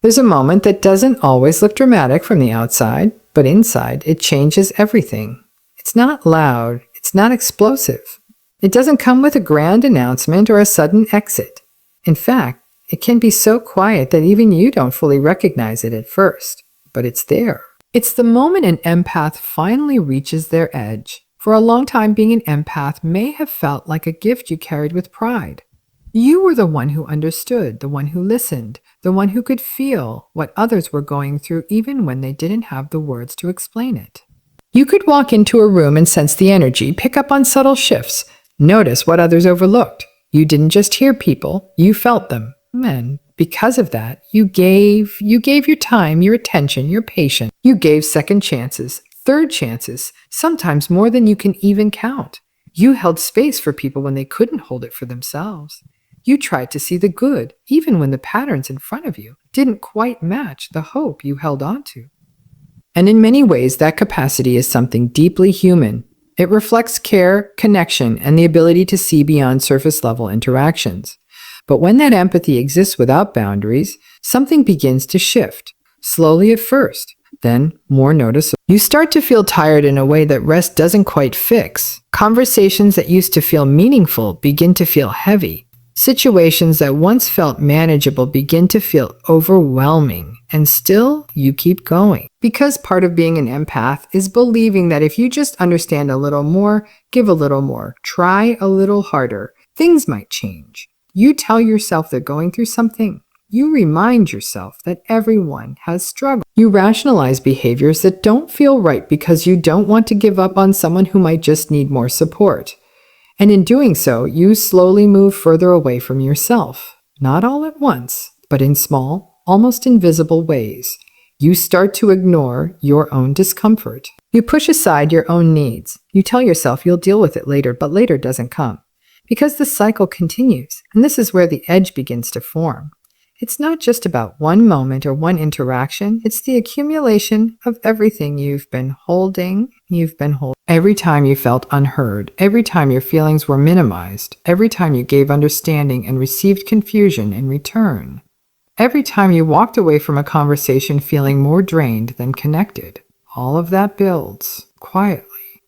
There's a moment that doesn't always look dramatic from the outside, but inside it changes everything. It's not loud. It's not explosive. It doesn't come with a grand announcement or a sudden exit. In fact, it can be so quiet that even you don't fully recognize it at first, but it's there. It's the moment an empath finally reaches their edge. For a long time, being an empath may have felt like a gift you carried with pride. You were the one who understood, the one who listened, the one who could feel what others were going through even when they didn't have the words to explain it. You could walk into a room and sense the energy, pick up on subtle shifts, notice what others overlooked. You didn't just hear people, you felt them. And because of that, you gave your time, your attention, your patience. You gave second chances, third chances, sometimes more than you can even count. You held space for people when they couldn't hold it for themselves. You tried to see the good, even when the patterns in front of you didn't quite match the hope you held on to. And in many ways, that capacity is something deeply human. It reflects care, connection, and the ability to see beyond surface-level interactions. But when that empathy exists without boundaries, something begins to shift, slowly at first, then more noticeable. You start to feel tired in a way that rest doesn't quite fix. Conversations that used to feel meaningful begin to feel heavy. Situations that once felt manageable begin to feel overwhelming, and still you keep going. Because part of being an empath is believing that if you just understand a little more, give a little more, try a little harder, things might change. You tell yourself they're going through something. You remind yourself that everyone has struggled. You rationalize behaviors that don't feel right because you don't want to give up on someone who might just need more support. And in doing so, you slowly move further away from yourself. Not all at once, but in small, almost invisible ways. You start to ignore your own discomfort. You push aside your own needs. You tell yourself you'll deal with it later, but later doesn't come. Because the cycle continues, and this is where the edge begins to form. It's not just about one moment or one interaction, it's the accumulation of everything you've been holding. Every time you felt unheard, every time your feelings were minimized, every time you gave understanding and received confusion in return, every time you walked away from a conversation feeling more drained than connected, all of that builds quietly.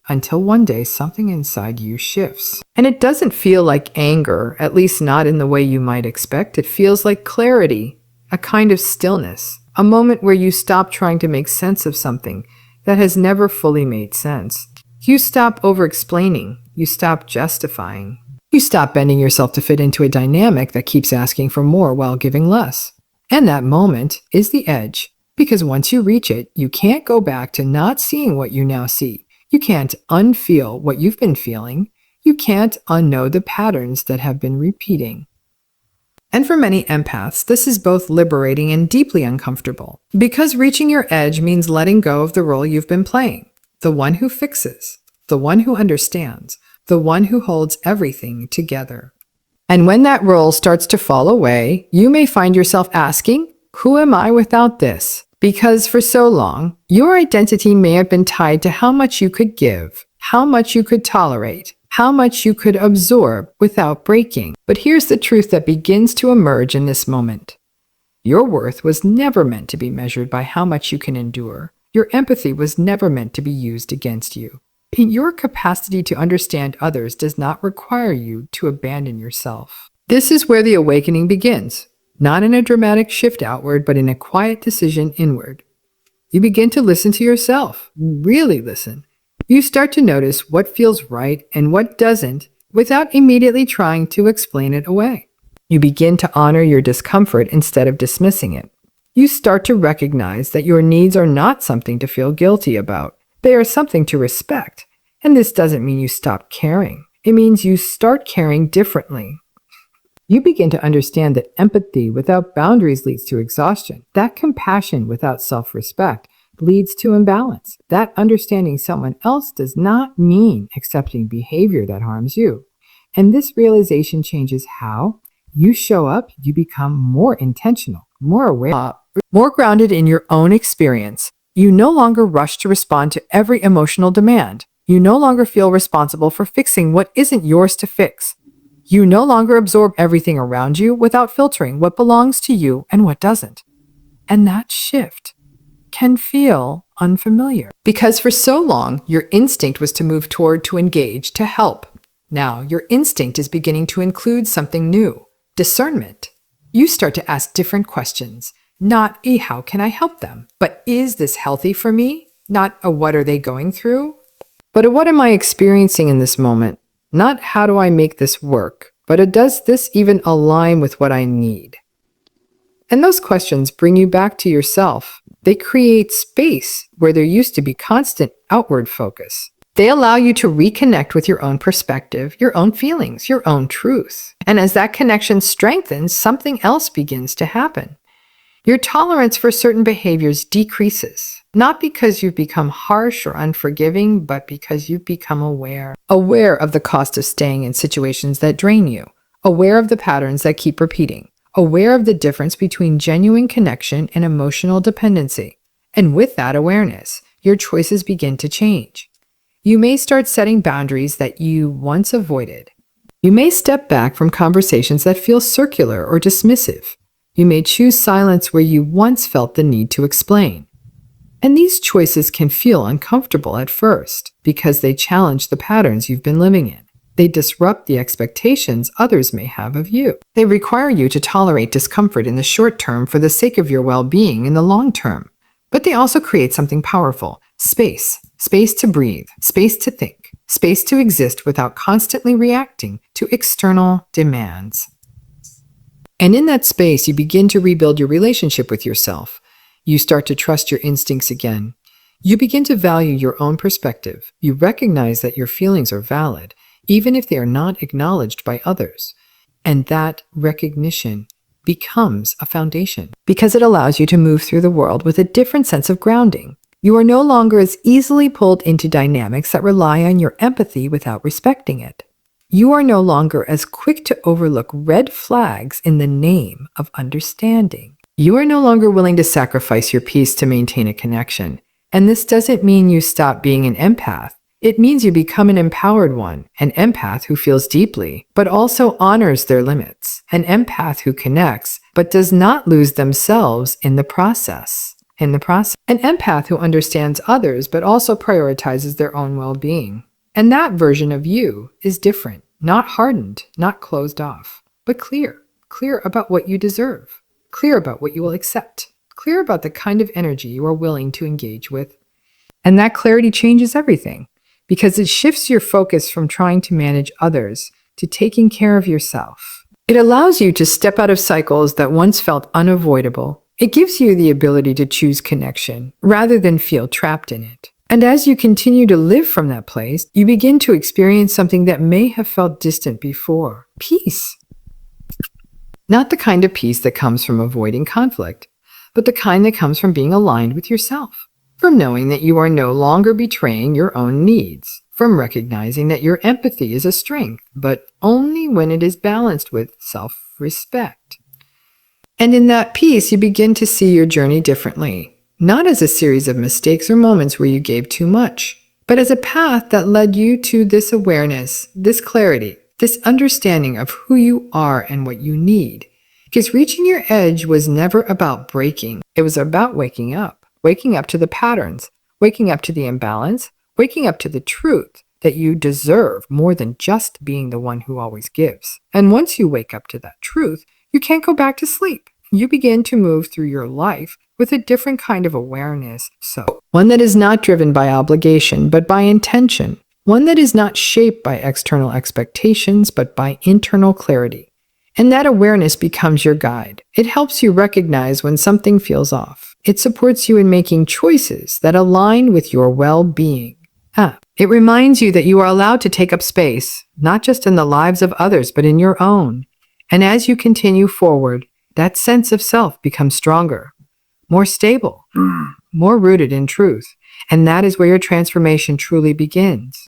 Until one day something inside you shifts. And it doesn't feel like anger, at least not in the way you might expect. It feels like clarity, a kind of stillness, a moment where you stop trying to make sense of something that has never fully made sense. You stop over-explaining. You stop justifying. You stop bending yourself to fit into a dynamic that keeps asking for more while giving less. And that moment is the edge, because once you reach it, you can't go back to not seeing what you now see. You can't unfeel what you've been feeling. You can't unknow the patterns that have been repeating. And for many empaths, this is both liberating and deeply uncomfortable, because reaching your edge means letting go of the role you've been playing, the one who fixes, the one who understands, the one who holds everything together. And when that role starts to fall away, you may find yourself asking, who am I without this? Because for so long, your identity may have been tied to how much you could give, how much you could tolerate, how much you could absorb without breaking. But here's the truth that begins to emerge in this moment. Your worth was never meant to be measured by how much you can endure. Your empathy was never meant to be used against you. Your capacity to understand others does not require you to abandon yourself. This is where the awakening begins. Not in a dramatic shift outward, but in a quiet decision inward. You begin to listen to yourself, really listen. You start to notice what feels right and what doesn't without immediately trying to explain it away. You begin to honor your discomfort instead of dismissing it. You start to recognize that your needs are not something to feel guilty about. They are something to respect. And this doesn't mean you stop caring. It means you start caring differently. You begin to understand that empathy without boundaries leads to exhaustion. That compassion without self-respect leads to imbalance. That understanding someone else does not mean accepting behavior that harms you. And this realization changes how you show up. You become more intentional, more aware, more grounded in your own experience. You no longer rush to respond to every emotional demand. You no longer feel responsible for fixing what isn't yours to fix. You no longer absorb everything around you without filtering what belongs to you and what doesn't. And that shift can feel unfamiliar. Because for so long, your instinct was to move toward, to engage, to help. Now, your instinct is beginning to include something new, discernment. You start to ask different questions, not a how can I help them, but is this healthy for me? Not a what are they going through, but a what am I experiencing in this moment? Not how do I make this work, but a does this even align with what I need? And those questions bring you back to yourself. They create space where there used to be constant outward focus. They allow you to reconnect with your own perspective, your own feelings, your own truth. And as that connection strengthens, something else begins to happen. Your tolerance for certain behaviors decreases, not because you've become harsh or unforgiving, but because you've become aware. Aware of the cost of staying in situations that drain you. Aware of the patterns that keep repeating. Aware of the difference between genuine connection and emotional dependency. And with that awareness, your choices begin to change. You may start setting boundaries that you once avoided. You may step back from conversations that feel circular or dismissive. You may choose silence where you once felt the need to explain. And these choices can feel uncomfortable at first because they challenge the patterns you've been living in. They disrupt the expectations others may have of you. They require you to tolerate discomfort in the short term for the sake of your well-being in the long term. But they also create something powerful: space. Space to breathe, space to think, space to exist without constantly reacting to external demands. And in that space, you begin to rebuild your relationship with yourself. You start to trust your instincts again. You begin to value your own perspective. You recognize that your feelings are valid, even if they are not acknowledged by others. And that recognition becomes a foundation because it allows you to move through the world with a different sense of grounding. You are no longer as easily pulled into dynamics that rely on your empathy without respecting it. You are no longer as quick to overlook red flags in the name of understanding. You are no longer willing to sacrifice your peace to maintain a connection. And this doesn't mean you stop being an empath. It means you become an empowered one, an empath who feels deeply, but also honors their limits, an empath who connects, but does not lose themselves in the process. An empath who understands others, but also prioritizes their own well-being. And that version of you is different, not hardened, not closed off, but clear about what you deserve, clear about what you will accept, clear about the kind of energy you are willing to engage with. And that clarity changes everything, because it shifts your focus from trying to manage others to taking care of yourself. It allows you to step out of cycles that once felt unavoidable. It gives you the ability to choose connection rather than feel trapped in it. And as you continue to live from that place, you begin to experience something that may have felt distant before: peace. Not the kind of peace that comes from avoiding conflict, but the kind that comes from being aligned with yourself, from knowing that you are no longer betraying your own needs, from recognizing that your empathy is a strength, but only when it is balanced with self-respect. And in that peace, you begin to see your journey differently, not as a series of mistakes or moments where you gave too much, but as a path that led you to this awareness, this clarity, this understanding of who you are and what you need. Because reaching your edge was never about breaking. It was about waking up to the patterns, waking up to the imbalance, waking up to the truth that you deserve more than just being the one who always gives. And once you wake up to that truth, you can't go back to sleep. You begin to move through your life with a different kind of awareness. So, one that is not driven by obligation, but by intention. One that is not shaped by external expectations, but by internal clarity. And that awareness becomes your guide. It helps you recognize when something feels off. It supports you in making choices that align with your well-being. It reminds you that you are allowed to take up space, not just in the lives of others, but in your own. And as you continue forward, that sense of self becomes stronger, more stable, more rooted in truth. And that is where your transformation truly begins.